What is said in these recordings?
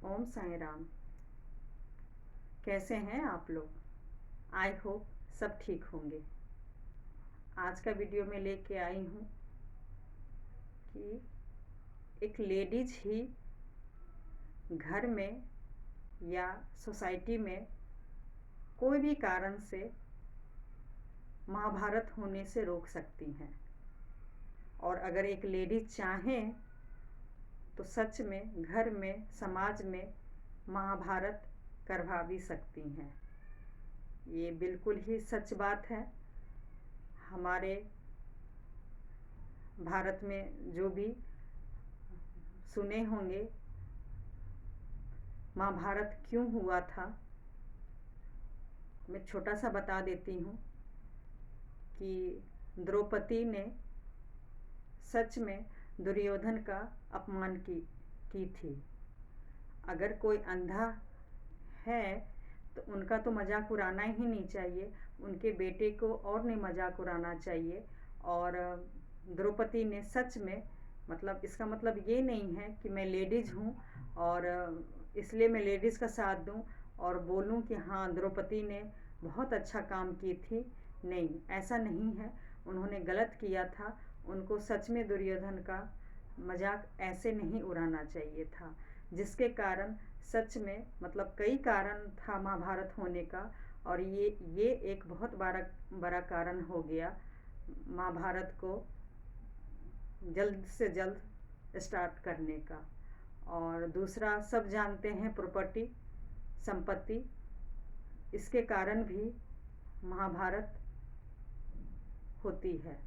ओम साई राम। कैसे हैं आप लोग? आई होप सब ठीक होंगे। आज का वीडियो में लेके आई हूँ कि एक लेडीज ही घर में या सोसाइटी में कोई भी कारण से महाभारत होने से रोक सकती हैं। और अगर एक लेडीज चाहें तो सच में घर में, समाज में महाभारत करवा भी सकती हैं। ये बिल्कुल ही सच बात है। हमारे भारत में जो भी सुने होंगे महाभारत क्यों हुआ था, मैं छोटा सा बता देती हूँ कि द्रौपदी ने सच में दुर्योधन का अपमान की थी। अगर कोई अंधा है तो उनका तो मजाक उड़ाना ही नहीं चाहिए, उनके बेटे को और नहीं मजाक उड़ाना चाहिए। और द्रौपदी ने सच में, मतलब इसका मतलब ये नहीं है कि मैं लेडीज़ हूँ और इसलिए मैं लेडीज़ का साथ दूँ और बोलूँ कि हाँ द्रौपदी ने बहुत अच्छा काम की थी। नहीं, ऐसा नहीं है। उन्होंने गलत किया था। उनको सच में दुर्योधन का मजाक ऐसे नहीं उड़ाना चाहिए था, जिसके कारण सच में, मतलब कई कारण था महाभारत होने का और ये एक बहुत बड़ा कारण हो गया महाभारत को जल्द से जल्द स्टार्ट करने का। और दूसरा, सब जानते हैं प्रॉपर्टी, संपत्ति, इसके कारण भी महाभारत होती है।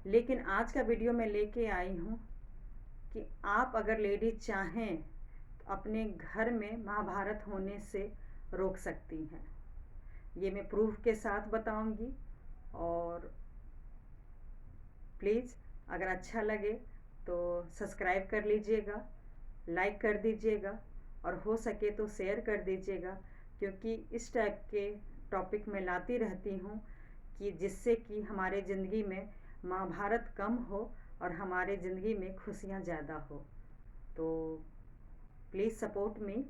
लेकिन आज का वीडियो में लेके आई हूँ कि आप अगर लेडीज चाहें तो अपने घर में महाभारत होने से रोक सकती हैं। ये मैं प्रूफ के साथ बताऊंगी। और प्लीज़ अगर अच्छा लगे तो सब्सक्राइब कर लीजिएगा, लाइक कर दीजिएगा और हो सके तो शेयर कर दीजिएगा, क्योंकि इस टाइप के टॉपिक मैं लाती रहती हूँ कि जिससे कि हमारे ज़िंदगी में महाभारत कम हो और हमारे ज़िंदगी में खुशियाँ ज़्यादा हो। तो प्लीज़ सपोर्ट मी।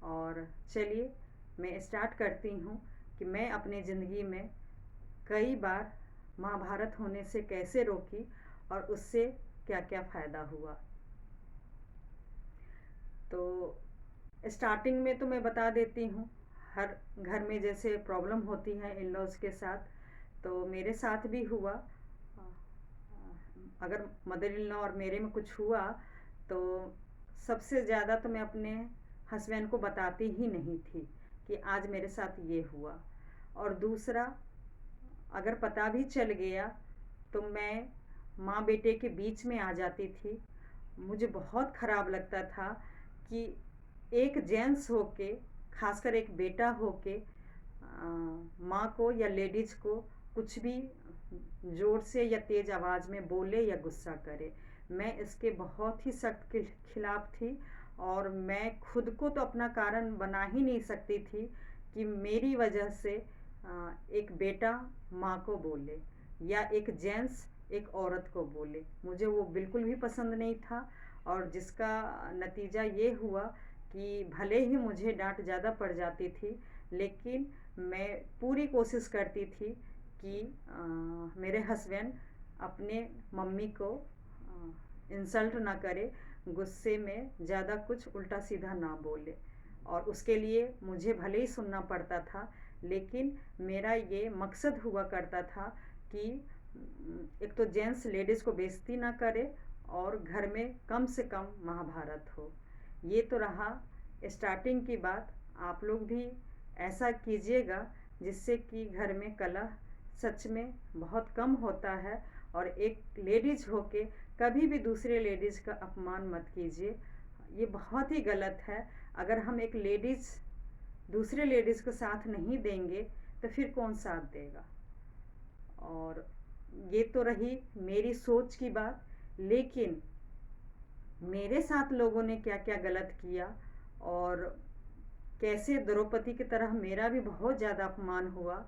और चलिए मैं स्टार्ट करती हूँ कि मैं अपने ज़िंदगी में कई बार महाभारत होने से कैसे रोकी और उससे क्या क्या फ़ायदा हुआ। तो स्टार्टिंग में तो मैं बता देती हूँ, हर घर में जैसे प्रॉब्लम होती है इन लॉज के साथ, तो मेरे साथ भी हुआ। अगर मदर इन लॉ और मेरे में कुछ हुआ तो सबसे ज़्यादा तो मैं अपने हस्बैंड को बताती ही नहीं थी कि आज मेरे साथ ये हुआ। और दूसरा, अगर पता भी चल गया तो मैं माँ बेटे के बीच में आ जाती थी। मुझे बहुत ख़राब लगता था कि एक जेंट्स होके, खासकर एक बेटा होके, माँ को या लेडीज़ को कुछ भी ज़ोर से या तेज़ आवाज़ में बोले या गुस्सा करे। मैं इसके बहुत ही सख्त के खिलाफ थी। और मैं खुद को तो अपना कारण बना ही नहीं सकती थी कि मेरी वजह से एक बेटा माँ को बोले या एक जेंट्स एक औरत को बोले। मुझे वो बिल्कुल भी पसंद नहीं था। और जिसका नतीजा ये हुआ कि भले ही मुझे डांट ज़्यादा पड़ जाती थी, लेकिन मैं पूरी कोशिश करती थी कि मेरे हस्बैंड अपने मम्मी को इंसल्ट ना करे, गुस्से में ज़्यादा कुछ उल्टा सीधा ना बोले। और उसके लिए मुझे भले ही सुनना पड़ता था, लेकिन मेरा ये मकसद हुआ करता था कि एक तो जेंट्स लेडीज़ को बेइज्जती ना करे और घर में कम से कम महाभारत हो। ये तो रहा स्टार्टिंग की बात। आप लोग भी ऐसा कीजिएगा जिससे कि घर में कलह सच में बहुत कम होता है। और एक लेडीज़ होके कभी भी दूसरे लेडीज़ का अपमान मत कीजिए, ये बहुत ही गलत है। अगर हम एक लेडीज़ दूसरे लेडीज़ को साथ नहीं देंगे तो फिर कौन साथ देगा। और ये तो रही मेरी सोच की बात, लेकिन मेरे साथ लोगों ने क्या क्या गलत किया और कैसे द्रौपदी की तरह मेरा भी बहुत ज़्यादा अपमान हुआ।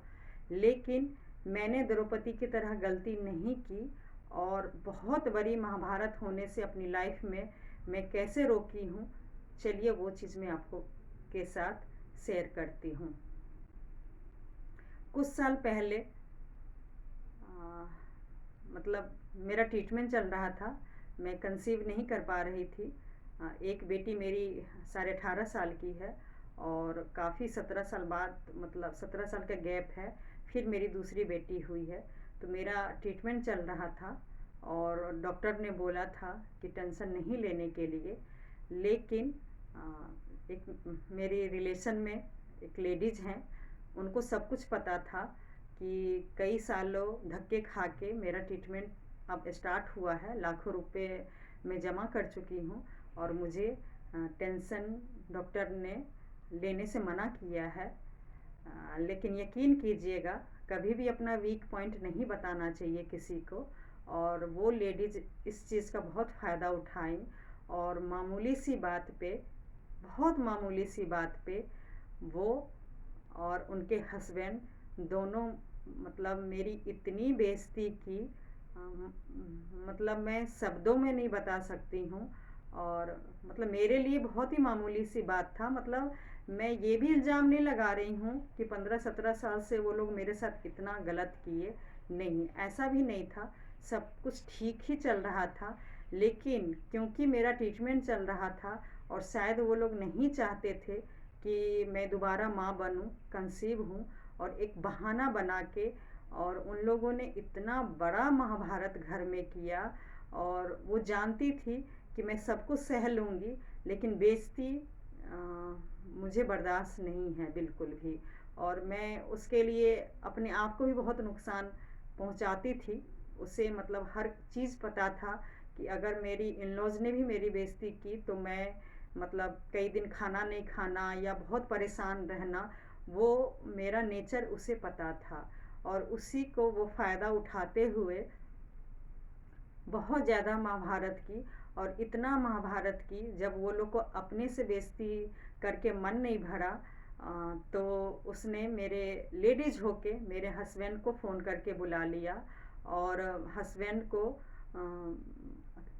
लेकिन मैंने द्रौपदी की तरह गलती नहीं की और बहुत बड़ी महाभारत होने से अपनी लाइफ में मैं कैसे रोकी हूँ, चलिए वो चीज़ मैं आपको के साथ शेयर करती हूँ। कुछ साल पहले मतलब मेरा ट्रीटमेंट चल रहा था, मैं कंसीव नहीं कर पा रही थी। एक बेटी मेरी 18.5 साल की है और काफ़ी 17 साल बाद, मतलब 17 साल का गैप है, फिर मेरी दूसरी बेटी हुई है। तो मेरा ट्रीटमेंट चल रहा था और डॉक्टर ने बोला था कि टेंशन नहीं लेने के लिए। लेकिन एक मेरी रिलेशन में एक लेडीज़ हैं, उनको सब कुछ पता था कि कई सालों धक्के खा के मेरा ट्रीटमेंट अब स्टार्ट हुआ है, लाखों रुपए मैं जमा कर चुकी हूँ और मुझे टेंशन डॉक्टर ने लेने से मना किया है। लेकिन यकीन कीजिएगा, कभी भी अपना वीक पॉइंट नहीं बताना चाहिए किसी को। और वो लेडीज़ इस चीज़ का बहुत फ़ायदा उठाई और मामूली सी बात पे, बहुत मामूली सी बात पे वो और उनके हस्बैंड दोनों मतलब मेरी इतनी बेइज्जती की, मतलब मैं शब्दों में नहीं बता सकती हूँ। और मतलब मेरे लिए बहुत ही मामूली सी बात था। मतलब मैं ये भी इल्ज़ाम नहीं लगा रही हूँ कि 15-17 साल से वो लोग मेरे साथ इतना गलत किए, नहीं, ऐसा भी नहीं था। सब कुछ ठीक ही चल रहा था। लेकिन क्योंकि मेरा ट्रीटमेंट चल रहा था और शायद वो लोग नहीं चाहते थे कि मैं दोबारा माँ बनूँ, कंसीव हूँ, और एक बहाना बना के, और उन लोगों ने इतना बड़ा महाभारत घर में किया। और वो जानती थी कि मैं सब कुछ सह लूँगी, लेकिन बेइज्जती मुझे बर्दाश्त नहीं है बिल्कुल भी। और मैं उसके लिए अपने आप को भी बहुत नुकसान पहुंचाती थी। उसे मतलब हर चीज़ पता था कि अगर मेरी इन लॉज ने भी मेरी बेइज्जती की तो मैं मतलब कई दिन खाना नहीं खाना या बहुत परेशान रहना, वो मेरा नेचर उसे पता था। और उसी को वो फ़ायदा उठाते हुए बहुत ज़्यादा महाभारत की, और इतना महाभारत की, जब वो लोग को अपने से बेइज्जती करके मन नहीं भरा, तो उसने मेरे लेडीज होके मेरे हस्बैंड को फ़ोन करके बुला लिया और हस्बैंड को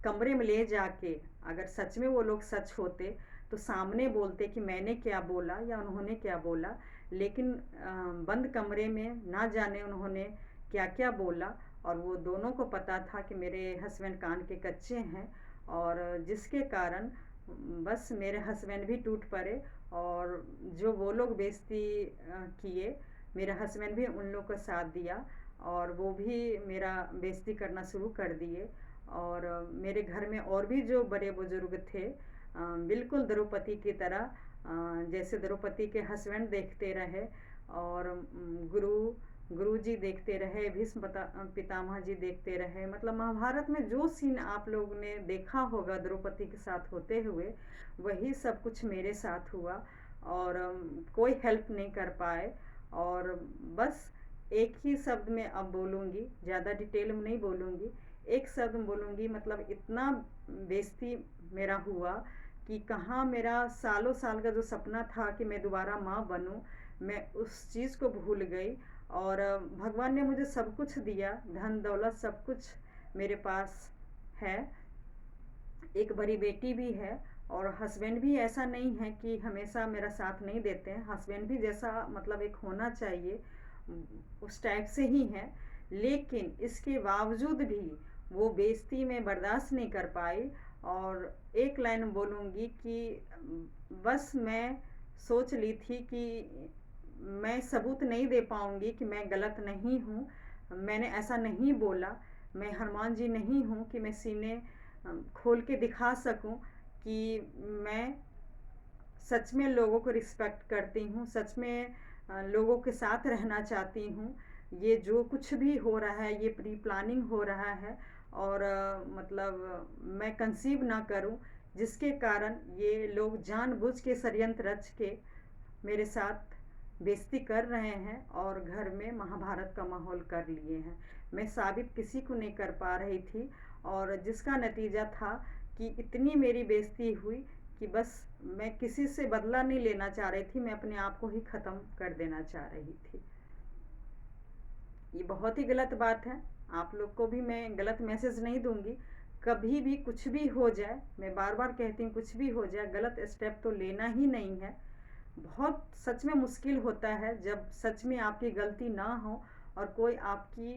कमरे में ले जाके, अगर सच में वो लोग सच होते तो सामने बोलते कि मैंने क्या बोला या उन्होंने क्या बोला। लेकिन बंद कमरे में ना जाने उन्होंने क्या क्या बोला। और वो दोनों को पता था कि मेरे हस्बैंड कान के कच्चे हैं, और जिसके कारण बस मेरे हस्बैंड भी टूट पड़े। और जो वो लोग बेइज्जती किए, मेरे हस्बैंड भी उन लोग का साथ दिया और वो भी मेरा बेइज्जती करना शुरू कर दिए। और मेरे घर में और भी जो बड़े बुजुर्ग थे, बिल्कुल द्रौपदी की तरह, जैसे द्रौपदी के हस्बैंड देखते रहे, और गुरु जी देखते रहे, भीष्म पितामह जी देखते रहे। मतलब महाभारत में जो सीन आप लोग ने देखा होगा द्रौपदी के साथ होते हुए, वही सब कुछ मेरे साथ हुआ। और कोई हेल्प नहीं कर पाए। और बस एक ही शब्द में अब बोलूँगी, ज़्यादा डिटेल में नहीं बोलूँगी, एक शब्द बोलूँगी, मतलब इतना बेइज्जती मेरा हुआ कि कहाँ मेरा सालों साल का जो सपना था कि मैं दोबारा माँ बनूँ, मैं उस चीज़ को भूल गई। और भगवान ने मुझे सब कुछ दिया, धन दौलत सब कुछ मेरे पास है, एक बड़ी बेटी भी है, और हस्बैंड भी ऐसा नहीं है कि हमेशा मेरा साथ नहीं देते हैं। हस्बैंड भी जैसा मतलब एक होना चाहिए उस टाइप से ही है। लेकिन इसके बावजूद भी वो बेइज्जती में बर्दाश्त नहीं कर पाई। और एक लाइन बोलूँगी कि बस मैं सोच ली थी कि मैं सबूत नहीं दे पाऊँगी कि मैं गलत नहीं हूँ, मैंने ऐसा नहीं बोला, मैं हनुमान जी नहीं हूँ कि मैं सीने खोल के दिखा सकूं कि मैं सच में लोगों को रिस्पेक्ट करती हूँ, सच में लोगों के साथ रहना चाहती हूँ। ये जो कुछ भी हो रहा है ये प्री प्लानिंग हो रहा है, और मतलब मैं कंसीव ना करूँ, जिसके कारण ये लोग जानबूझ के षड्यंत्र रच के मेरे साथ बेइज्जती कर रहे हैं और घर में महाभारत का माहौल कर लिए हैं। मैं साबित किसी को नहीं कर पा रही थी, और जिसका नतीजा था कि इतनी मेरी बेइज्जती हुई कि बस मैं किसी से बदला नहीं लेना चाह रही थी, मैं अपने आप को ही ख़त्म कर देना चाह रही थी। ये बहुत ही गलत बात है। आप लोग को भी मैं गलत मैसेज नहीं दूंगी, कभी भी कुछ भी हो जाए, मैं बार बार कहती हूँ, कुछ भी हो जाए गलत स्टेप तो लेना ही नहीं है। बहुत सच में मुश्किल होता है जब सच में आपकी गलती ना हो और कोई आपकी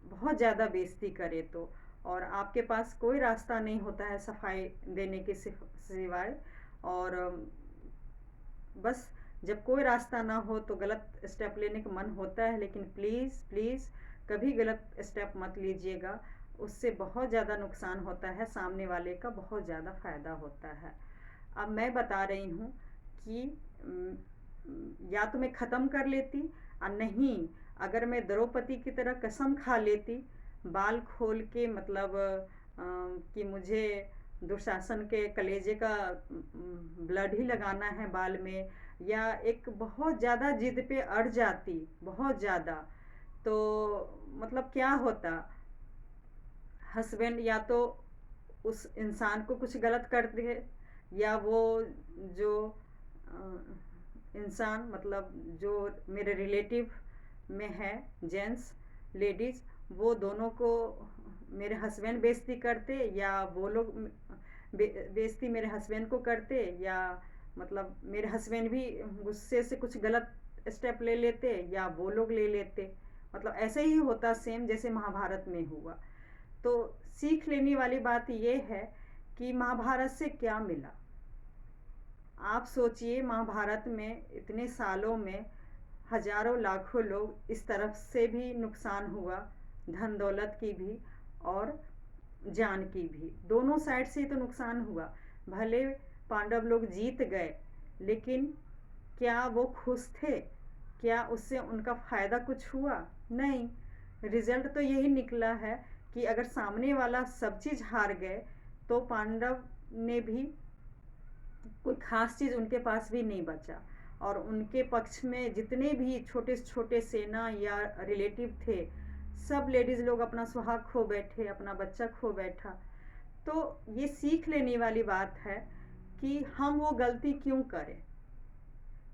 बहुत ज़्यादा बेइज्जती करे तो, और आपके पास कोई रास्ता नहीं होता है सफाई देने के सिवाय। और बस जब कोई रास्ता ना हो तो गलत स्टेप लेने का मन होता है, लेकिन प्लीज़ प्लीज़ कभी गलत स्टेप मत लीजिएगा। उससे बहुत ज़्यादा नुकसान होता है, सामने वाले का बहुत ज़्यादा फ़ायदा होता है। अब मैं बता रही हूँ कि या तो मैं ख़त्म कर लेती, और नहीं, अगर मैं द्रौपदी की तरह कसम खा लेती, बाल खोल के, मतलब कि मुझे दुशासन के कलेजे का ब्लड ही लगाना है बाल में, या एक बहुत ज़्यादा जिद पे अड़ जाती, बहुत ज़्यादा, तो मतलब क्या होता, हस्बैंड या तो उस इंसान को कुछ गलत कर दे, या वो जो इंसान, मतलब जो मेरे रिलेटिव में है, जेंट्स लेडीज़, वो दोनों को मेरे हस्बैंड बेइज्जती करते, या वो लोग बेइज्जती मेरे हस्बैंड को करते, या मतलब मेरे हस्बैंड भी गुस्से से कुछ गलत स्टेप ले लेते, या वो लोग ले लेते। मतलब ऐसे ही होता सेम जैसे महाभारत में हुआ। तो सीख लेने वाली बात ये है कि महाभारत से क्या मिला। आप सोचिए, महाभारत में इतने सालों में हजारों लाखों लोग, इस तरफ से भी नुकसान हुआ, धन दौलत की भी और जान की भी, दोनों साइड से तो नुकसान हुआ। भले पांडव लोग जीत गए, लेकिन क्या वो खुश थे? क्या उससे उनका फ़ायदा कुछ हुआ? नहीं। रिजल्ट तो यही निकला है कि अगर सामने वाला सब चीज़ हार गए, तो पांडव ने भी कोई ख़ास चीज़ उनके पास भी नहीं बचा, और उनके पक्ष में जितने भी छोटे छोटे सेना या रिलेटिव थे, सब लेडीज़ लोग अपना सुहाग खो बैठे, अपना बच्चा खो बैठा। तो ये सीख लेने वाली बात है कि हम वो गलती क्यों करें।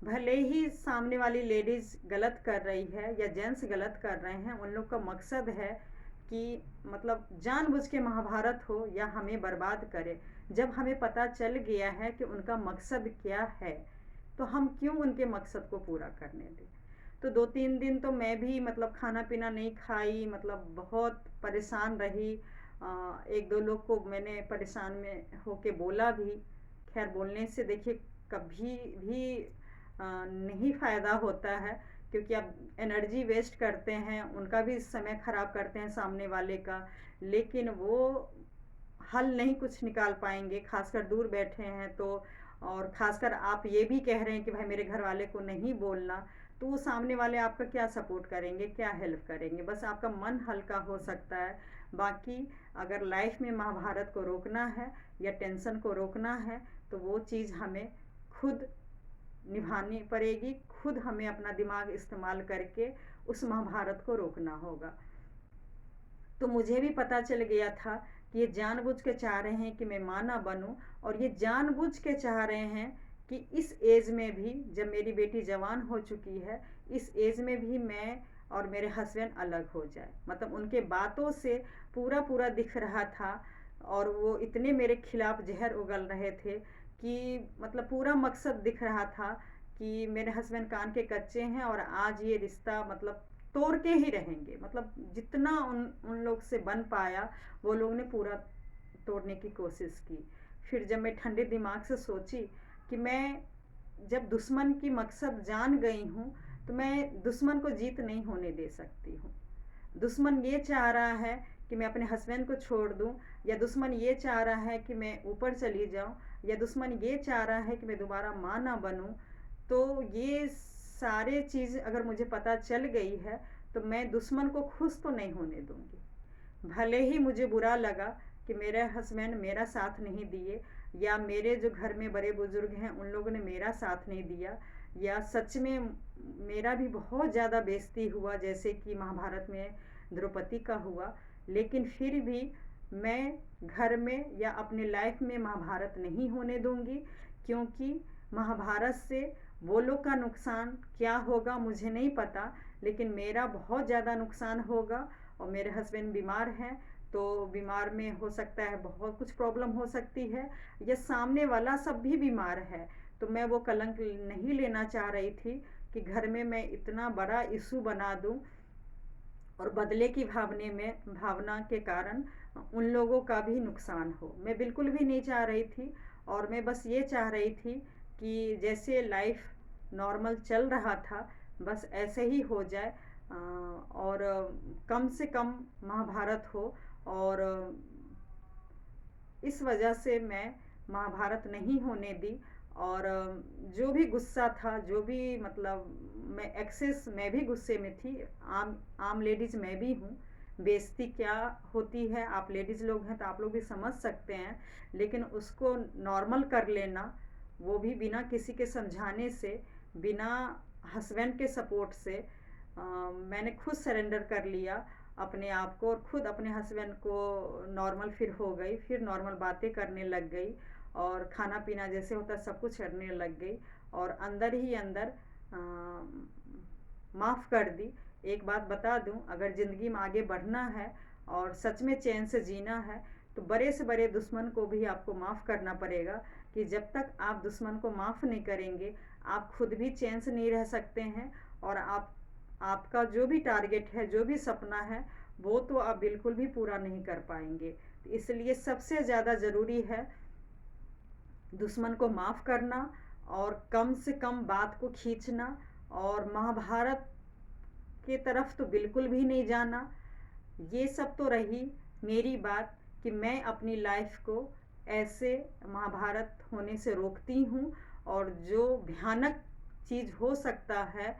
भले ही सामने वाली लेडीज़ गलत कर रही है या जेंट्स गलत कर रहे हैं, उन लोग का मकसद है कि मतलब जानबूझ के महाभारत हो या हमें बर्बाद करे। जब हमें पता चल गया है कि उनका मकसद क्या है, तो हम क्यों उनके मकसद को पूरा करने दें। तो 2-3 दिन तो मैं भी मतलब खाना पीना नहीं खाई, मतलब बहुत परेशान रही। 1-2 लोग को मैंने परेशान में होके बोला भी। खैर, बोलने से देखिए कभी भी नहीं फ़ायदा होता है, क्योंकि आप एनर्जी वेस्ट करते हैं, उनका भी समय ख़राब करते हैं सामने वाले का, लेकिन वो हल नहीं कुछ निकाल पाएंगे, खासकर दूर बैठे हैं तो। और खासकर आप ये भी कह रहे हैं कि भाई मेरे घर वाले को नहीं बोलना, तो वो सामने वाले आपका क्या सपोर्ट करेंगे, क्या हेल्प करेंगे। बस आपका मन हल्का हो सकता है। बाकी अगर लाइफ में महाभारत को रोकना है या टेंशन को रोकना है, तो वो चीज़ हमें खुद निभानी पड़ेगी, खुद हमें अपना दिमाग इस्तेमाल करके उस महाभारत को रोकना होगा। तो मुझे भी पता चल गया था कि ये जानबूझ के चाह रहे हैं कि मैं माँ ना बनूं, और ये जानबूझ के चाह रहे हैं कि इस एज में भी, जब मेरी बेटी जवान हो चुकी है, इस एज में भी मैं और मेरे हस्बैंड अलग हो जाए। मतलब उनके बातों से पूरा पूरा दिख रहा था, और वो इतने मेरे खिलाफ जहर उगल रहे थे कि मतलब पूरा मकसद दिख रहा था कि मेरे हस्बैंड कान के कच्चे हैं, और आज ये रिश्ता मतलब तोड़ के ही रहेंगे। मतलब जितना उन लोग से बन पाया, वो लोग ने पूरा तोड़ने की कोशिश की। फिर जब मैं ठंडे दिमाग से सोची कि मैं जब दुश्मन की मकसद जान गई हूँ, तो मैं दुश्मन को जीत नहीं होने दे सकती हूँ। दुश्मन ये चाह रहा है कि मैं अपने हस्बैंड को छोड़ दूँ, या दुश्मन ये चाह रहा है कि मैं ऊपर चली जाऊँ, या दुश्मन ये चाह रहा है कि मैं दोबारा माँ ना बनूँ। तो ये सारे चीज़ अगर मुझे पता चल गई है, तो मैं दुश्मन को खुश तो नहीं होने दूँगी। भले ही मुझे बुरा लगा कि मेरे हस्बैंड मेरा साथ नहीं दिए, या मेरे जो घर में बड़े बुजुर्ग हैं उन लोगों ने मेरा साथ नहीं दिया, या सच में मेरा भी बहुत ज़्यादा बेइज्जती हुआ जैसे कि महाभारत में द्रौपदी का हुआ। लेकिन फिर भी मैं घर में या अपने लाइफ में महाभारत नहीं होने दूंगी, क्योंकि महाभारत से वो लोग का नुकसान क्या होगा मुझे नहीं पता, लेकिन मेरा बहुत ज़्यादा नुकसान होगा। और मेरे हस्बैंड बीमार हैं, तो बीमार में हो सकता है, बहुत कुछ प्रॉब्लम हो सकती है, या सामने वाला सब भी बीमार है। तो मैं वो कलंक नहीं लेना चाह रही थी कि घर में मैं इतना बड़ा इशू बना दूं और बदले की भावना के कारण उन लोगों का भी नुकसान हो। मैं बिल्कुल भी नहीं चाह रही थी, और मैं बस ये चाह रही थी कि जैसे लाइफ नॉर्मल चल रहा था बस ऐसे ही हो जाए, और कम से कम महाभारत हो। और इस वजह से मैं महाभारत नहीं होने दी। और जो भी गुस्सा था, जो भी मतलब मैं एक्सेस, मैं भी गुस्से में थी। आम आम लेडीज़ मैं भी हूँ। बेइज्जती क्या होती है, आप लेडीज़ लोग हैं तो आप लोग भी समझ सकते हैं, लेकिन उसको नॉर्मल कर लेना, वो भी बिना किसी के समझाने से, बिना हस्बैंड के सपोर्ट से, मैंने खुद सरेंडर कर लिया अपने आप को, और खुद अपने हस्बैंड को नॉर्मल फिर हो गई, फिर नॉर्मल बातें करने लग गई, और खाना पीना जैसे होता सब कुछ करने लग गई, और अंदर ही अंदर माफ़ कर दी। एक बात बता दूं, अगर ज़िंदगी में आगे बढ़ना है और सच में चैन से जीना है, तो बड़े से बड़े दुश्मन को भी आपको माफ़ करना पड़ेगा। कि जब तक आप दुश्मन को माफ़ नहीं करेंगे, आप खुद भी चैन से नहीं रह सकते हैं, और आपका जो भी टारगेट है, जो भी सपना है, वो तो आप बिल्कुल भी पूरा नहीं कर पाएंगे। तो इसलिए सबसे ज़्यादा ज़रूरी है दुश्मन को माफ़ करना, और कम से कम बात को खींचना, और महाभारत के तरफ तो बिल्कुल भी नहीं जाना। ये सब तो रही मेरी बात कि मैं अपनी लाइफ को ऐसे महाभारत होने से रोकती हूँ, और जो भयानक चीज़ हो सकता है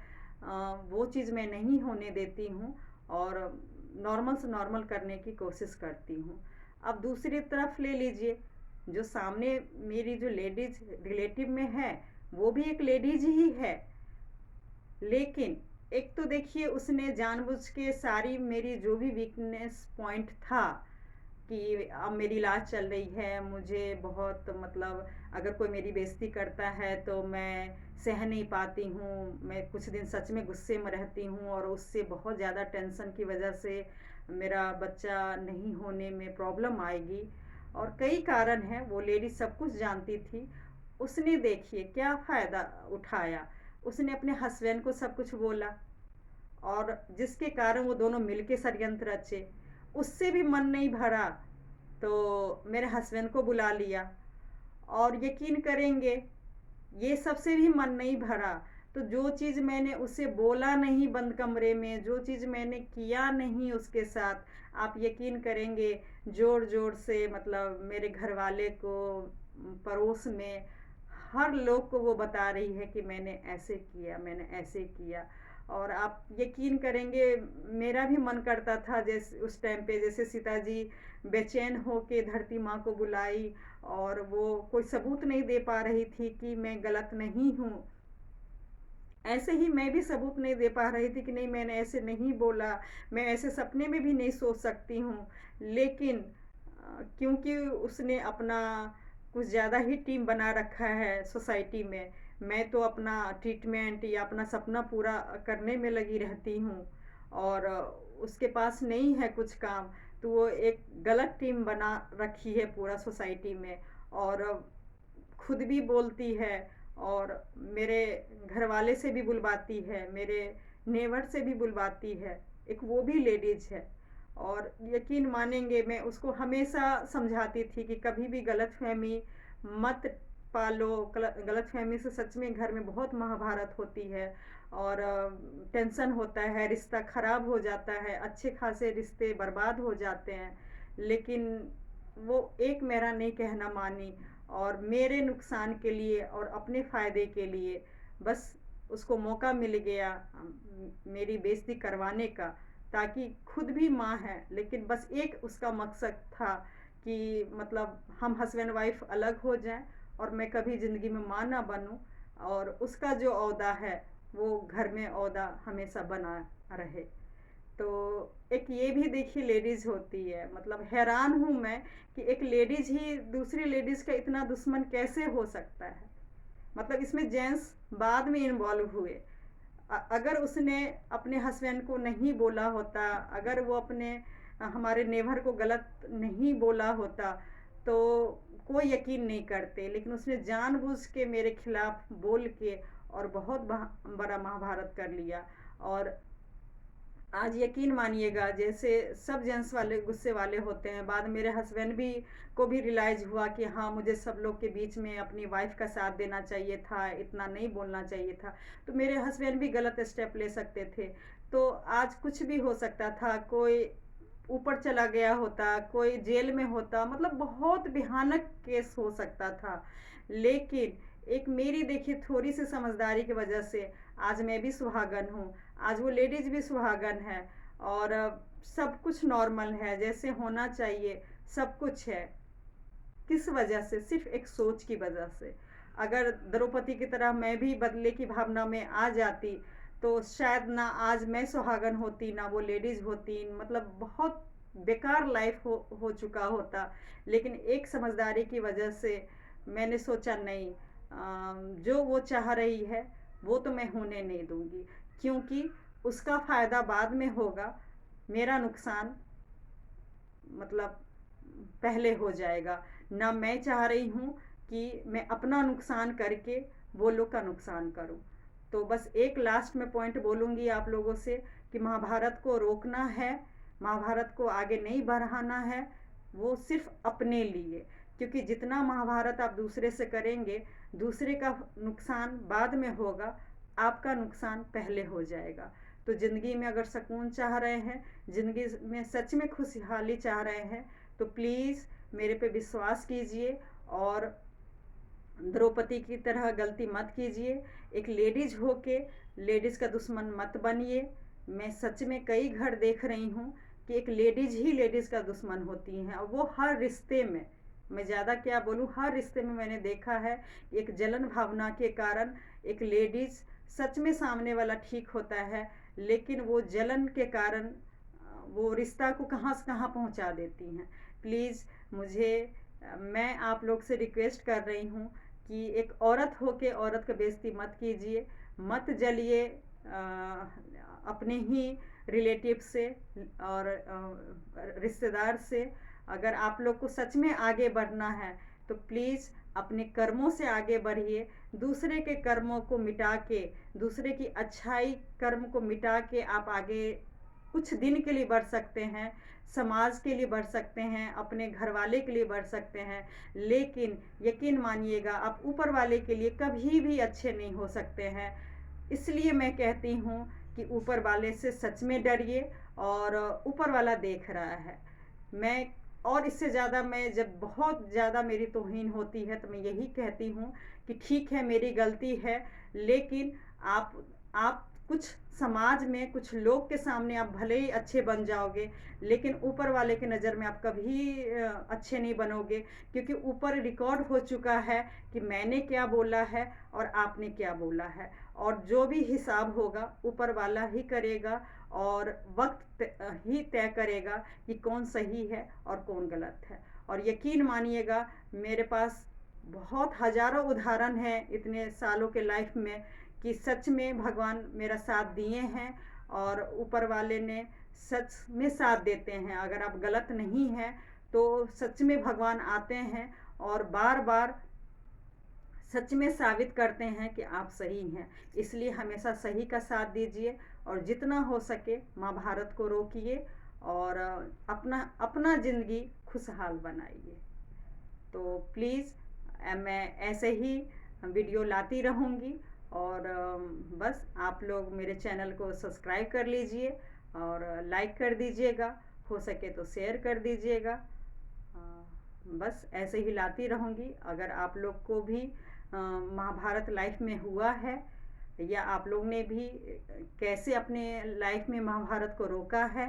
वो चीज़ मैं नहीं होने देती हूँ, और नॉर्मल से नॉर्मल करने की कोशिश करती हूँ। अब दूसरी तरफ ले लीजिए, जो सामने मेरी जो लेडीज रिलेटिव में है, वो भी एक लेडीज ही है, लेकिन एक तो देखिए उसने जानबूझ के सारी मेरी जो भी वीकनेस पॉइंट था, कि अब मेरी इलाज चल रही है, मुझे बहुत मतलब अगर कोई मेरी बेइज्जती करता है तो मैं सह नहीं पाती हूँ, मैं कुछ दिन सच में गुस्से में रहती हूँ, और उससे बहुत ज़्यादा टेंशन की वजह से मेरा बच्चा नहीं होने में प्रॉब्लम आएगी, और कई कारण हैं, वो लेडी सब कुछ जानती थी। उसने देखिए क्या फ़ायदा उठाया, उसने अपने हस्बैंड को सब कुछ बोला, और जिसके कारण वो दोनों मिलके षड्यंत्र रचे। उससे भी मन नहीं भरा तो मेरे हस्बैंड को बुला लिया, और यकीन करेंगे ये सबसे भी मन नहीं भरा, तो जो चीज़ मैंने उसे बोला नहीं बंद कमरे में, जो चीज़ मैंने किया नहीं उसके साथ, आप यकीन करेंगे जोर जोर से मतलब मेरे घर वाले को, पड़ोस में हर लोग को वो बता रही है कि मैंने ऐसे किया, मैंने ऐसे किया। और आप यकीन करेंगे मेरा भी मन करता था, जैसे उस टाइम पे जैसे सीता जी बेचैन हो के धरती माँ को बुलाई, और वो कोई सबूत नहीं दे पा रही थी कि मैं गलत नहीं हूँ, ऐसे ही मैं भी सबूत नहीं दे पा रही थी कि नहीं मैंने ऐसे नहीं बोला, मैं ऐसे सपने में भी नहीं सोच सकती हूँ। लेकिन क्योंकि उसने अपना कुछ ज़्यादा ही टीम बना रखा है सोसाइटी में, मैं तो अपना ट्रीटमेंट या अपना सपना पूरा करने में लगी रहती हूँ, और उसके पास नहीं है कुछ काम, तो वो एक गलत टीम बना रखी है पूरा सोसाइटी में, और खुद भी बोलती है, और मेरे घर वाले से भी बुलवाती है, मेरे नेवर से भी बुलवाती है, एक वो भी लेडीज है। और यकीन मानेंगे मैं उसको हमेशा समझाती थी कि कभी भी गलतफहमी मत पालो, गलतफहमी से सच में घर में बहुत महाभारत होती है, और टेंशन होता है, रिश्ता खराब हो जाता है, अच्छे खासे रिश्ते बर्बाद हो जाते हैं। लेकिन वो एक मेरा नहीं कहना मानी, और मेरे नुकसान के लिए और अपने फ़ायदे के लिए बस उसको मौका मिल गया मेरी बेइज्जती करवाने का, ताकि खुद भी माँ है, लेकिन बस एक उसका मकसद था कि मतलब हम हस्बैंड वाइफ अलग हो जाएं, और मैं कभी ज़िंदगी में माँ ना बनूं, और उसका जो ओहदा है वो घर में ओहदा हमेशा बना रहे। तो एक ये भी देखिए लेडीज़ होती है, मतलब हैरान हूँ मैं कि एक लेडीज़ ही दूसरी लेडीज़ का इतना दुश्मन कैसे हो सकता है। मतलब इसमें जेंट्स बाद में इन्वॉल्व हुए। अगर उसने अपने हस्बैंड को नहीं बोला होता, अगर वो अपने हमारे नेवर को गलत नहीं बोला होता तो कोई यकीन नहीं करते, लेकिन उसने जानबूझ के मेरे खिलाफ बोल के और बहुत बड़ा महाभारत कर लिया। और आज यकीन मानिएगा, जैसे सब जेंट्स वाले गुस्से वाले होते हैं, बाद में मेरे हस्बैंड भी को भी रियलाइज़ हुआ कि हाँ, मुझे सब लोग के बीच में अपनी वाइफ का साथ देना चाहिए था, इतना नहीं बोलना चाहिए था। तो मेरे हस्बैंड भी गलत स्टेप ले सकते थे। तो आज कुछ भी हो सकता था, कोई ऊपर चला गया होता, कोई जेल में होता, मतलब बहुत भयानक केस हो सकता था। लेकिन एक मेरी देखिए थोड़ी सी समझदारी की वजह से आज मैं भी सुहागन हूँ, आज वो लेडीज भी सुहागन है, और सब कुछ नॉर्मल है, जैसे होना चाहिए सब कुछ है। किस वजह से? सिर्फ एक सोच की वजह से। अगर द्रौपदी की तरह मैं भी बदले की भावना में आ जाती तो शायद ना आज मैं सुहागन होती, ना वो लेडीज होती, मतलब बहुत बेकार लाइफ हो चुका होता। लेकिन एक समझदारी की वजह से मैंने सोचा नहीं, जो वो चाह रही है वो तो मैं होने नहीं दूंगी, क्योंकि उसका फ़ायदा बाद में होगा, मेरा नुकसान मतलब पहले हो जाएगा। ना मैं चाह रही हूँ कि मैं अपना नुकसान करके वो लोग का नुकसान करूँ। तो बस एक लास्ट में पॉइंट बोलूँगी आप लोगों से कि महाभारत को रोकना है, महाभारत को आगे नहीं बढ़ाना है, वो सिर्फ अपने लिए। क्योंकि जितना महाभारत आप दूसरे से करेंगे, दूसरे का नुकसान बाद में होगा, आपका नुकसान पहले हो जाएगा। तो ज़िंदगी में अगर सुकून चाह रहे हैं, ज़िंदगी में सच में खुशहाली चाह रहे हैं, तो प्लीज़ मेरे पे विश्वास कीजिए और द्रौपदी की तरह गलती मत कीजिए। एक लेडीज होके लेडीज़ का दुश्मन मत बनिए। मैं सच में कई घर देख रही हूँ कि एक लेडीज ही लेडीज़ का दुश्मन होती हैं, और वो हर रिश्ते में, मैं ज़्यादा क्या बोलूँ, हर रिश्ते में मैंने देखा है। एक जलन भावना के कारण एक लेडीज़, सच में सामने वाला ठीक होता है, लेकिन वो जलन के कारण वो रिश्ता को कहाँ से कहाँ पहुँचा देती हैं। प्लीज़ मैं आप लोग से रिक्वेस्ट कर रही हूँ कि एक औरत होके औरत का बेइज्जती मत कीजिए, मत जलिए अपने ही रिलेटिव से और रिश्तेदार से। अगर आप लोग को सच में आगे बढ़ना है तो प्लीज़ अपने कर्मों से आगे बढ़िए। दूसरे के कर्मों को मिटा के, दूसरे की अच्छाई कर्म को मिटा के आप आगे कुछ दिन के लिए बढ़ सकते हैं, समाज के लिए बढ़ सकते हैं, अपने घर वाले के लिए बढ़ सकते हैं। लेकिन यकीन मानिएगा, आप ऊपर वाले के लिए कभी भी अच्छे नहीं हो सकते हैं। इसलिए मैं कहती हूँ कि ऊपर वाले से सच में डरिए, और ऊपर वाला देख रहा है। मैं और इससे ज़्यादा, मैं जब बहुत ज़्यादा मेरी तौहीन होती है तो मैं यही कहती हूँ कि ठीक है, मेरी गलती है, लेकिन आप कुछ समाज में कुछ लोग के सामने आप भले ही अच्छे बन जाओगे, लेकिन ऊपर वाले की नज़र में आप कभी अच्छे नहीं बनोगे, क्योंकि ऊपर रिकॉर्ड हो चुका है कि मैंने क्या बोला है और आपने क्या बोला है, और जो भी हिसाब होगा ऊपर वाला ही करेगा, और वक्त ही तय करेगा कि कौन सही है और कौन गलत है। और यकीन मानिएगा, मेरे पास बहुत हज़ारों उदाहरण हैं इतने सालों के लाइफ में कि सच में भगवान मेरा साथ दिए हैं, और ऊपर वाले ने सच में साथ देते हैं। अगर आप गलत नहीं हैं तो सच में भगवान आते हैं और बार बार सच में साबित करते हैं कि आप सही हैं। इसलिए हमेशा सही का साथ दीजिए, और जितना हो सके महाभारत को रोकिए, और अपना अपना ज़िंदगी खुशहाल बनाइए। तो प्लीज़ मैं ऐसे ही वीडियो लाती रहूँगी, और बस आप लोग मेरे चैनल को सब्सक्राइब कर लीजिए और लाइक कर दीजिएगा, हो सके तो शेयर कर दीजिएगा। बस ऐसे ही लाती रहूँगी। अगर आप लोग को भी महाभारत लाइफ में हुआ है, या आप लोग ने भी कैसे अपने लाइफ में महाभारत को रोका है,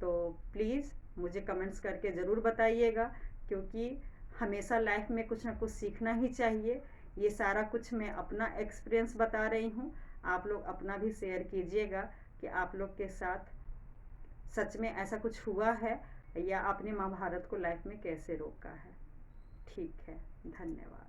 तो प्लीज़ मुझे कमेंट्स करके ज़रूर बताइएगा, क्योंकि हमेशा लाइफ में कुछ ना कुछ सीखना ही चाहिए। ये सारा कुछ मैं अपना एक्सपीरियंस बता रही हूँ, आप लोग अपना भी शेयर कीजिएगा कि आप लोग के साथ सच में ऐसा कुछ हुआ है, या आपने महाभारत को लाइफ में कैसे रोका है। ठीक है, धन्यवाद।